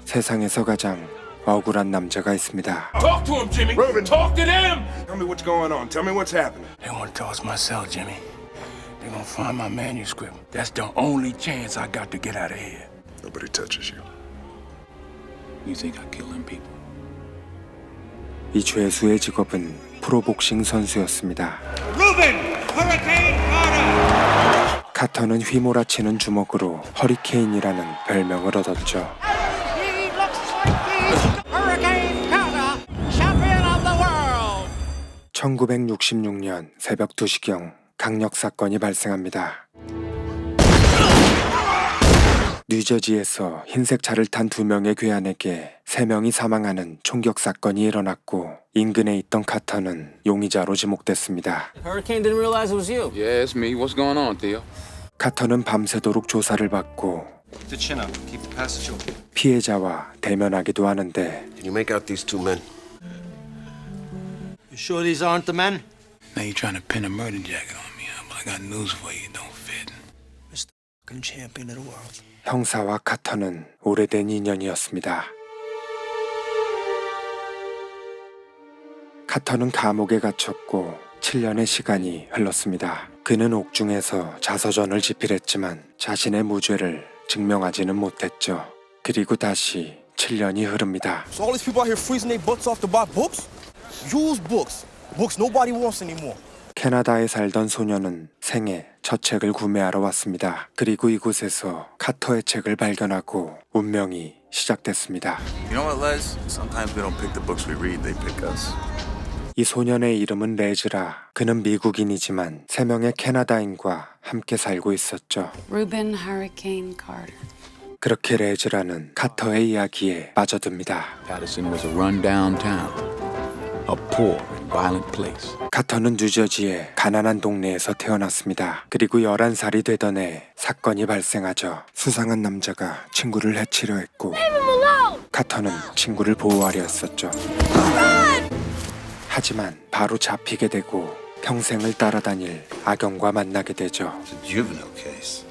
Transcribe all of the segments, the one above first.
세상에서 가장 억울한 남자가 있습니다. Talk to him, Jimmy. Reuben. Talk to them. Tell me what's going on. Tell me what's happening. They want to toss my cell, Jimmy. They're gonna find my manuscript. That's the only chance I got to get out of here. Nobody touches you. You think I kill them people? 이 죄수의 직업은 프로복싱 선수였습니다. Reuben, Hurricane Carter! 카터는 휘몰아치는 주먹으로 허리케인이라는 별명을 얻었죠. He looks like he's Hurricane Carter, champion of the world! 1966년 새벽 2시경 강력 사건이 발생합니다. 뉴저지에서 흰색 차를 탄 2명의 괴한에게 3명이 사망하는 총격 사건이 일어났고 인근에 있던 카터는 용의자로 지목됐습니다. Hurricane didn't realize it was you. Yeah, it's me. What's going on, Theo? 카터는 밤새도록 조사를 받고 The chin up. Keep the passage open. 피해자와 대면하기도 하는데 Can you make out these two men? You sure these aren't the men? Now you're trying to pin a murder jacket on me, huh? But I got news for you. It don't fit. Mr. Fucking champion of the world. 형사와 카터는 오래된 인연이었습니다. 카터는 감옥에 갇혔고 7년의 시간이 흘렀습니다. 그는 옥중에서 자서전을 집필했지만 자신의 무죄를 증명하지는 못했죠. 그리고 다시 7년이 흐릅니다. So all these people out here freezing their butts off to buy books? Used books. Books nobody wants anymore. 캐나다에 살던 소녀는 생애 첫 책을 구매하러 왔습니다. 그리고 이곳에서 카터의 책을 발견하고 운명이 시작됐습니다. You know what, Les? Sometimes we don't pick the books we read, they pick us. 이 소년의 이름은 레즈라. 그는 미국인이지만 3명의 캐나다인과 함께 살고 있었죠. Reuben Hurricane Carter. 그렇게 레즈라는 카터의 이야기에 빠져듭니다. Patterson was a run-down town, a poor and violent place. 카터는 뉴저지의 가난한 동네에서 태어났습니다. 그리고 11살이 되던 해 사건이 발생하죠. 수상한 남자가 친구를 해치려 했고 카터는 친구를 보호하려 했었죠. 하지만 바로 잡히게 되고 평생을 따라다닐 악영과 만나게 되죠. It's a juvenile case.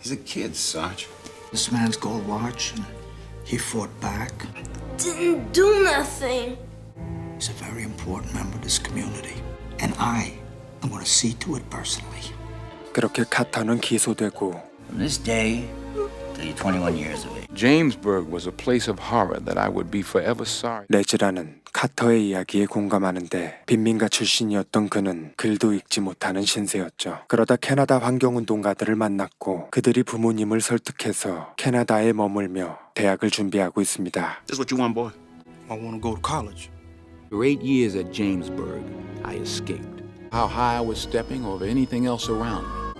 He's a kid, Sarge. This man's gold watch, and he fought back. Didn't do nothing. He's a very important member of this community. And I am going to see to it personally. 그렇게 카터는 기소되고 From this day till you're 21 years of age. Jamesburg was a place of horror that I would be forever sorry. 레즈라는 카터의 이야기에 공감하는데 빈민가 출신이었던 그는 글도 읽지 못하는 신세였죠. 그러다 캐나다 환경운동가들을 만났고 그들이 부모님을 설득해서 캐나다에 머물며 대학을 준비하고 있습니다. This is what you want, boy? I want to go to college. For 8 years at Jamesburg, I escaped. How high I was stepping over anything else around me.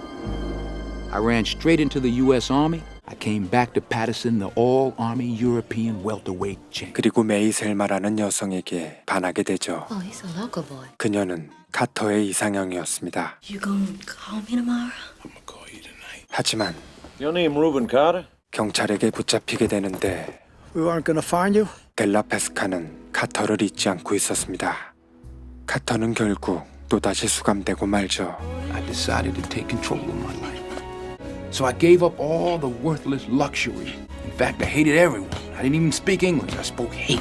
I ran straight into the U.S. Army. I came back to Patterson, the all-Army European welterweight champ. 그리고 메이 셀마라는 여성에게 반하게 되죠. Oh, he's a local boy. 그녀는 카터의 이상형이었습니다. You gonna call me tomorrow? I'm gonna call you tonight. 하지만 Your name Reuben Carter? 경찰에게 붙잡히게 되는데 We weren't going to find you? 델라 페스카는 카터를 잊지 않고 있었습니다. 카터는 결국 또다시 수감되고 말죠. I decided to take control of my life. So I gave up all the worthless luxury. In fact, I hated everyone. I didn't even speak English. I spoke hate.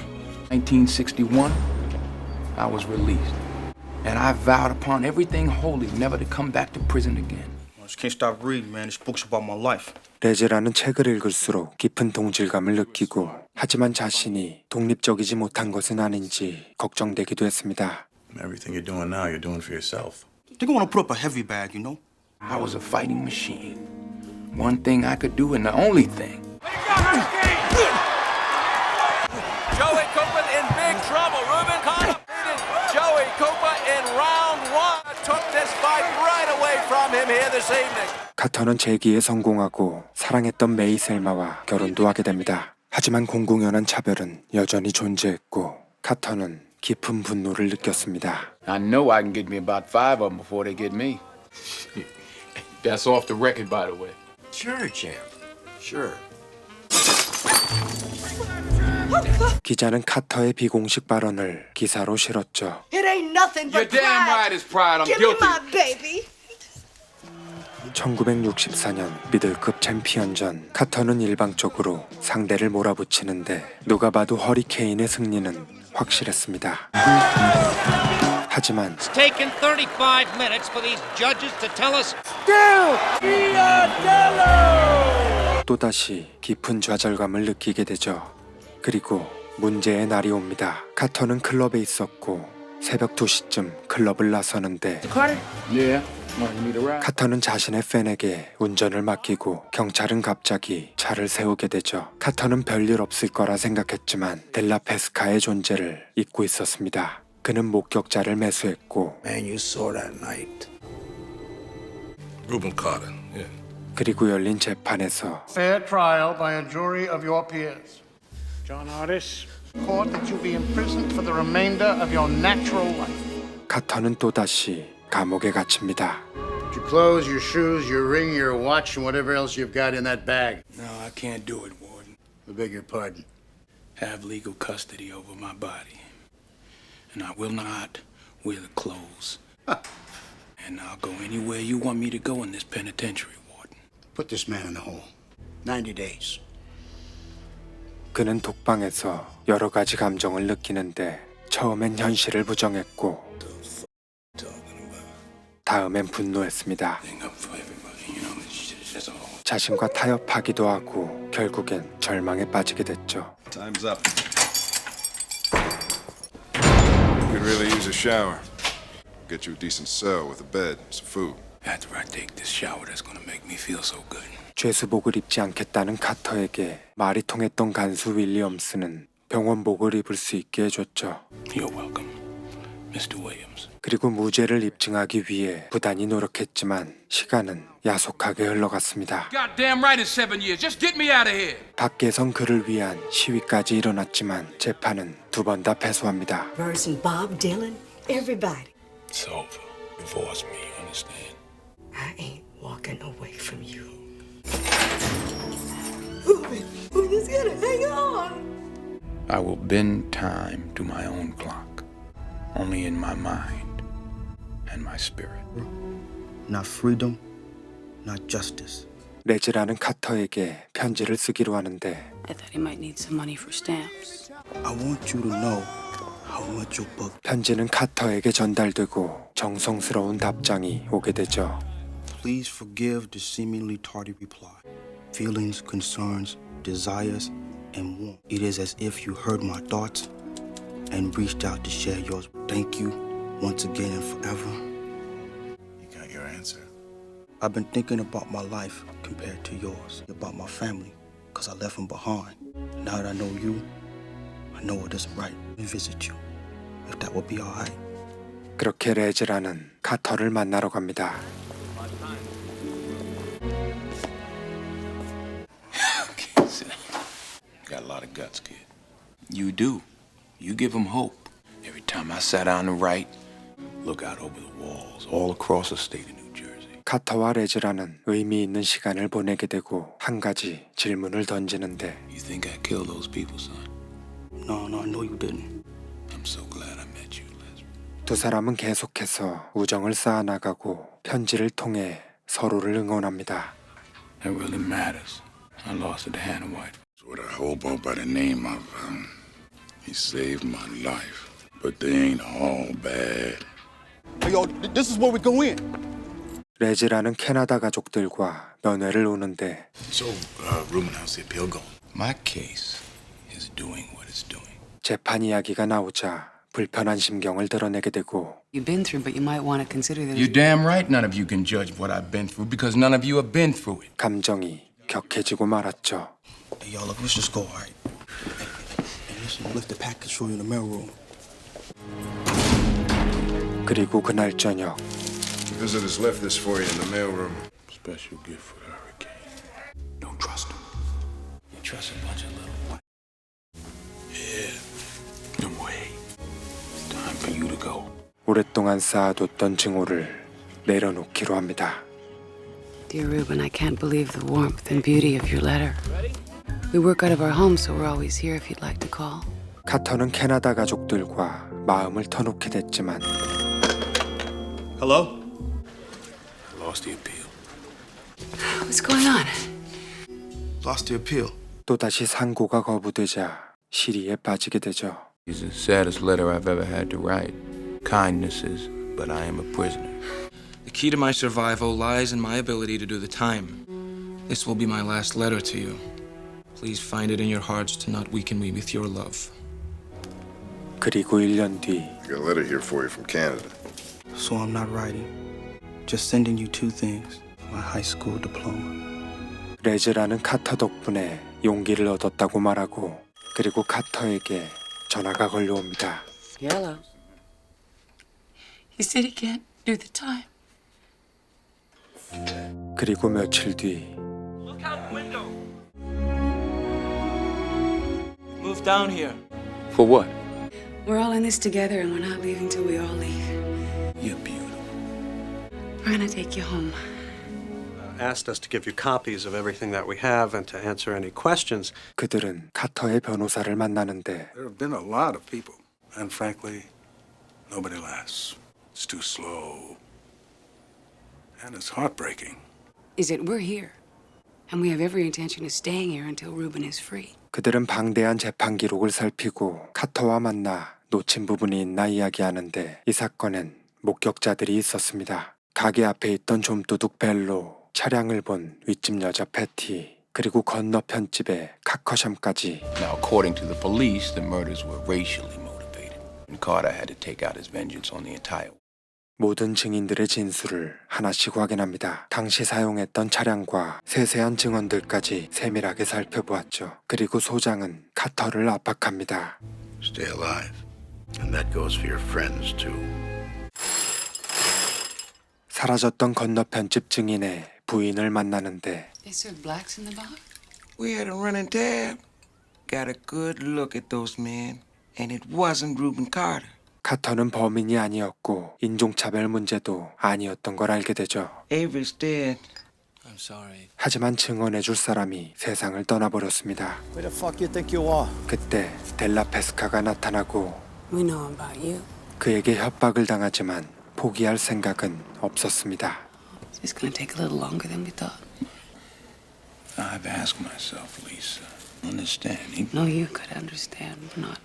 1961, I was released. And I vowed upon everything holy never to come back to prison again. I just can't stop reading, man. This book's about my life. 레즈라는 책을 읽을수록 깊은 동질감을 느끼고 하지만 자신이 독립적이지 못한 것은 아닌지 걱정되기도 했습니다. Everything you're doing now, you're doing for yourself. They're going to put up a heavy bag, you know? I was a fighting machine. One thing I could do and the only thing. Joey Cooper in big trouble. Reuben Carter defeated Joey Cooper in round one. Took this fight right away from him here this evening. 카터는 재기에 성공하고 사랑했던 메이 셀마와 결혼도 하게 됩니다. 하지만 공공연한 차별은 여전히 존재했고 카터는 깊은 분노를 느꼈습니다. I know I can get me about 5 of them before they get me. That's off the record, by the way. Sure, champ. Sure. 기자는 카터의 비공식 발언을 기사로 실었죠. It ain't nothing You're but damn pride. right it's pride. I'm Give me guilty. my baby. 1964년 미들급 챔피언전, 카터는 일방적으로 상대를 몰아붙이는데 누가 봐도 허리케인의 승리는 확실했습니다. 하지만 It's taken 35 minutes for these judges to tell us. 또다시 깊은 좌절감을 느끼게 되죠. 그리고 문제의 날이 옵니다. 카터는 클럽에 있었고 새벽 2시쯤 클럽을 나서는데 Yeah. You need a ride? 카터는 자신의 팬에게 운전을 맡기고 경찰은 갑자기 차를 세우게 되죠. 카터는 별일 없을 거라 생각했지만 델라 페스카의 존재를 잊고 있었습니다. 그는 목격자를 매수했고 Man you saw that night. Reuben Carter, yeah. 그리고 열린 재판에서 Fair trial by a jury of your peers. John Artis, court that you be imprisoned for the remainder of your natural life. 카터는 또다시 감옥에 갇힙니다. Your clothes, your shoes, your ring, your watch, and whatever else you've got in that bag. No, I can't do it, Warden. I beg your pardon. Have legal custody over my body. And I will not wear the clothes. And I'll go anywhere you want me to go in this penitentiary, Warden. Put this man in the hole. 90 days. 그는 독방에서 여러 가지 감정을 느끼는데 처음엔 현실을 부정했고 다음엔 분노했습니다. 자신과 타협하기도 하고 결국엔 절망에 빠지게 됐죠. Time's up. Could really use a shower. Get you a decent cell with a bed, some food. After I take this shower, that's gonna make me feel so good. 죄수복을 입지 않겠다는 카터에게 말이 통했던 간수 윌리엄스는 병원복을 입을 수 있게 해줬죠. You're welcome, Mr. Williams. 그리고 무죄를 입증하기 위해 부단히 노력했지만 시간은 야속하게 흘러갔습니다. Goddamn right it's 7 years. Just get me out of here. 밖에선 그를 위한 시위까지 일어났지만 재판은 두 번 다 패소합니다. Person, Bob Dylan, everybody. It's over. Divorce me, you understand? I ain't walking away from you. We just gotta hang on. I will bend time to my own clock, only in my mind and my spirit. Not freedom, not justice. 레즈라는 카터에게 편지를 쓰기로 하는데 I thought he might need some money for stamps. I want you to know how much your book. 편지는 카터에게 전달되고 정성스러운 답장이 오게 되죠. Please forgive the seemingly tardy reply. Feelings, concerns, desires, and want. It is as if you heard my thoughts and reached out to share yours. Thank you once again and forever. You got your answer. I've been thinking about my life compared to yours, about my family, because I left them behind. Now that I know you, I know it isn't right. I visit you, if that would be all right. 그렇게 레즈라는 카터를 만나러 갑니다. Got a lot of guts, kid. You do. You give them hope. Every time I sat down to write, look out over the walls, all across the state of New Jersey. 카터와 레즈라는 의미 있는 시간을 보내게 되고 한 가지 질문을 던지는데 You think I killed those people, son? No, I know you didn't. I'm so glad I met you, Les. 두 사람은 계속해서 우정을 쌓아나가고 편지를 통해 서로를 응원합니다. That really matters. I lost at the hand of white. With a hobo by the name of, he saved my life. But they ain't all bad. Hey, yo, this is where we go in. 레즈라는 캐나다 가족들과 면회를 오는데 So, Reuben, how's the appeal going? My case is doing what it's doing. 재판 이야기가 나오자 불편한 심경을 드러내게 되고 You've been through, but you might want to consider that. You're damn right none of you can judge what I've been through because none of you have been through it. 감정이 격해지고 말았죠. Hey, y'all, look, let's just go, all right? Hey, listen, lift the package for you in the mailroom. 그리고 그날 저녁 Visitors left this for you in the mailroom. Special gift for the hurricane. Don't trust him. You trust a bunch of little white. Yeah. No way. It's time for you to go. 오랫동안 쌓아뒀던 증오를 내려놓기로 합니다. Dear Reuben, I can't believe the warmth and beauty of your letter. We work out of our home, so we're always here if you'd like to call. 카터는 캐나다 가족들과 마음을 터놓게 됐지만 Hello? I lost the appeal. What's going on? Lost the appeal. 또다시 상고가 거부되자 시리에 빠지게 되죠. It's the saddest letter I've ever had to write. Kindnesses, but I am a prisoner. The key to my survival lies in my ability to do the time. This will be my last letter to you. Please find it in your hearts to not weaken me with your love. 그리고 1년 뒤 I got a letter here for you from Canada. So I'm not writing. Just sending you two things. My high school diploma. 레즈라는 카터 덕분에 용기를 얻었다고 말하고 그리고 카터에게 전화가 걸려옵니다. Hello. He said he can't do the time. 그리고 며칠 뒤 Look out the window. Move down here. For what? We're all in this together and we're not leaving till we all leave. You're beautiful. We're gonna take you home. Asked us to give you copies of everything that we have and to answer any questions. 그들은 카터의 변호사를 만나는데 There have been a lot of people, and frankly, nobody lasts. It's too slow. And it's heartbreaking. Is it we're here and we have every intention of staying here until Ruben is free. 그들은 방대한 재판 기록을 살피고 카터와 만나 놓친 부분이 있나 이야기하는데 이 사건엔 목격자들이 있었습니다. 가게 앞에 있던 좀도둑 벨로, 차량을 본 윗집 여자 패티, 그리고 건너편 집의 카커샴까지. Now, according to the police, the murders were racially motivated, and Carter had to take out his vengeance on the entire. 모든 증인들의 진술을 하나씩 확인합니다. 당시 사용했던 차량과 세세한 증언들까지 세밀하게 살펴보았죠. 그리고 소장은 카터를 압박합니다. Stay alive. And that goes for your friends, too. 사라졌던 건너편 집 증인의 부인을 만나는데 They serve blacks in the bar? We had a running tab. Got a good look at those men, and it wasn't Reuben Carter. 카터는 범인이 아니었고 인종차별 문제도 아니었던 걸 알게 되죠. Avery's dead. I'm sorry. 하지만 증언해줄 사람이 세상을 떠나버렸습니다. Where the fuck you think you are? 그때 델라 페스카가 나타나고 We know about you. 그에게 협박을 당하지만 포기할 생각은 없었습니다. It's gonna take a little longer than we thought. I've asked myself, Lisa, understanding. No, you could understand, but not.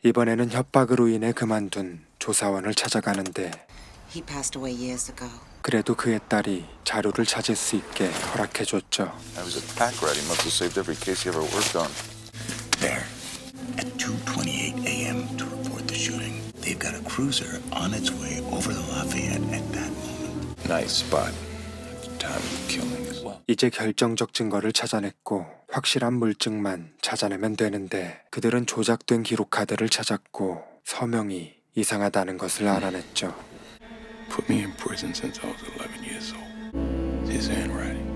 이번에는 협박으로 인해 그만둔 조사원을 찾아가는데 He passed away years ago. 그래도 그의 딸이 자료를 찾을 수 있게 허락해줬죠. I was a pack rat. He must have saved every case he ever worked on. There, at 2:28 a.m. to report the shooting. They've got a cruiser on its way over the Lafayette at that moment. Nice spot. At the time of the killing as well. 이제 결정적 증거를 찾아냈고 확실한 물증만 찾아내면 되는데 그들은 조작된 기록카드를 찾았고 서명이 이상하다는 것을 알아냈죠. Put me in prison since I was 11 years old. It's his handwriting.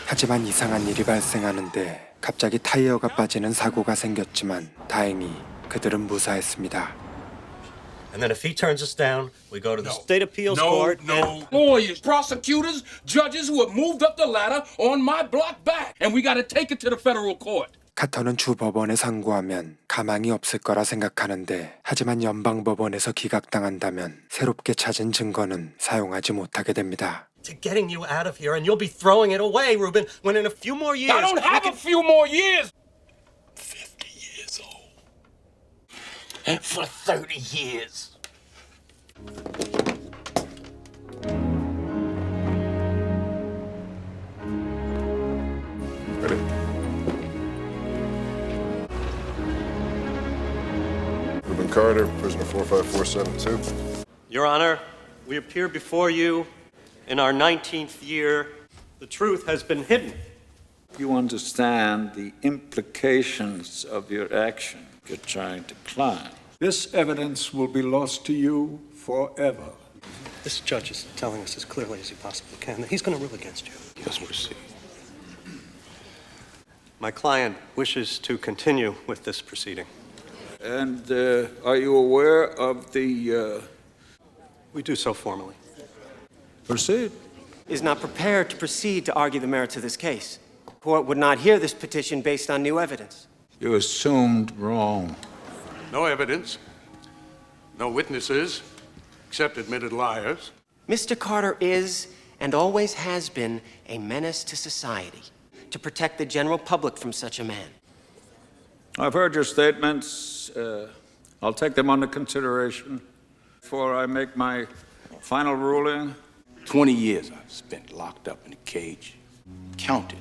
하지만 이상한 일이 발생하는데 갑자기 타이어가 빠지는 사고가 생겼지만 다행히 그들은 무사했습니다. And then if he turns us down, we go to the state appeals court. No. Lawyers, prosecutors, judges who have moved up the ladder on my block back, and we got to take it to the federal court. 카터는 주 법원에 상고하면 가망이 없을 거라 생각하는데 하지만 연방 법원에서 기각당한다면 새롭게 찾은 증거는 사용하지 못하게 됩니다. To getting you out of here, and you'll be throwing it away, Ruben, when in a few more years... I don't have a few more years. 50 years old. And for 30 years. Ready? Reuben Carter, prisoner 45472. Your Honor, we appear before you in our 19th year. The truth has been hidden. You understand the implications of your action you're trying to climb. This evidence will be lost to you forever. This judge is telling us as clearly as he possibly can that he's going to rule against you. Yes, proceed. My client wishes to continue with this proceeding. And are you aware of the... We do so formally. Proceed. Is not prepared to proceed to argue the merits of this case. The court would not hear this petition based on new evidence. You assumed wrong. No evidence. No witnesses, except admitted liars. Mr. Carter is, and always has been, a menace to society. To protect the general public from such a man. I've heard your statements. I'll take them under consideration before I make my final ruling. 20 years I've spent locked up in a cage, counted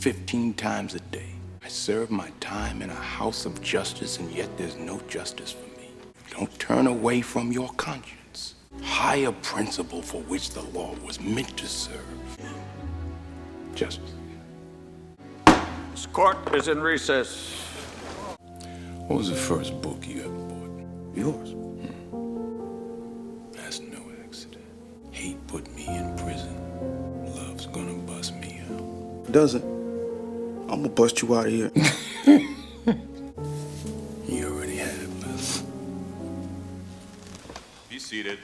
15 times a day. I serve my time in a house of justice, and yet there's no justice for me. Don't turn away from your conscience. Higher principle for which the law was meant to serve. Justice. This court is in recess. What was the first book you ever bought? Yours. That's no accident. Hate put me in prison. Love's gonna bust me out. If it doesn't, I'm gonna bust you out of here. You already have, Les. Be seated.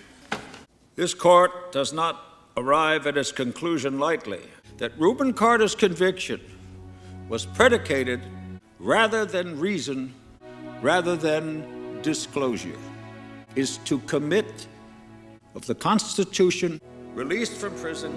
This court does not arrive at its conclusion lightly that Reuben Carter's conviction was predicated rather than reason, rather than disclosure, is to commit of the Constitution, released from prison.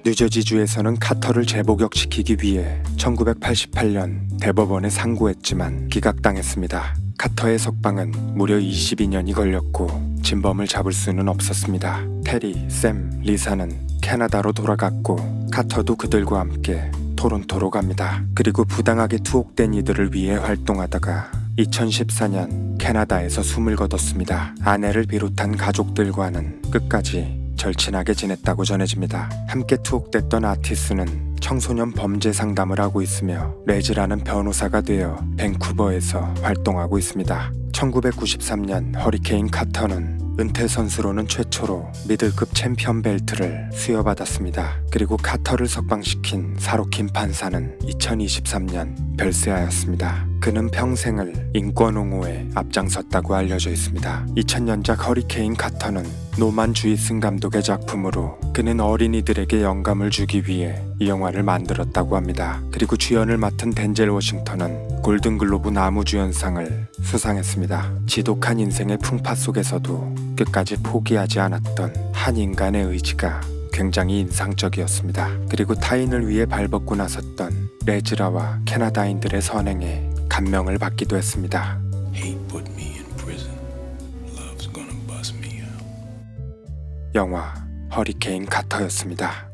뉴저지주에서는 카터를 재복역시키기 위해 1988년 대법원에 상고했지만 기각당했습니다. 카터의 석방은 무려 22년이 걸렸고 진범을 잡을 수는 없었습니다. 테리, 샘, 리사는 캐나다로 돌아갔고 카터도 그들과 함께 토론토로 갑니다. 그리고 부당하게 투옥된 이들을 위해 활동하다가 2014년 캐나다에서 숨을 거뒀습니다. 아내를 비롯한 가족들과는 끝까지 절친하게 지냈다고 전해집니다. 함께 투옥됐던 아티스는 청소년 범죄 상담을 하고 있으며 레즈라는 변호사가 되어 밴쿠버에서 활동하고 있습니다. 1993년 허리케인 카터는 은퇴 선수로는 최초로 미들급 챔피언 벨트를 수여받았습니다. 그리고 카터를 석방시킨 사로킨 판사는 2023년 별세하였습니다. 그는 평생을 인권 옹호에 앞장섰다고 알려져 있습니다. 2000년작 허리케인 카터는 노만 주이슨 감독의 작품으로 그는 어린이들에게 영감을 주기 위해 이 영화를 만들었다고 합니다. 그리고 주연을 맡은 덴젤 워싱턴은 골든글로브 나무주연상을 수상했습니다. 지독한 인생의 풍파 속에서도 끝까지 포기하지 않았던 한 인간의 의지가 굉장히 인상적이었습니다. 그리고 타인을 위해 발벗고 나섰던 레즈라와 캐나다인들의 선행에 감명을 받기도 했습니다. Hate put me in prison. Love's gonna bust me out. 영화 허리케인 카터였습니다.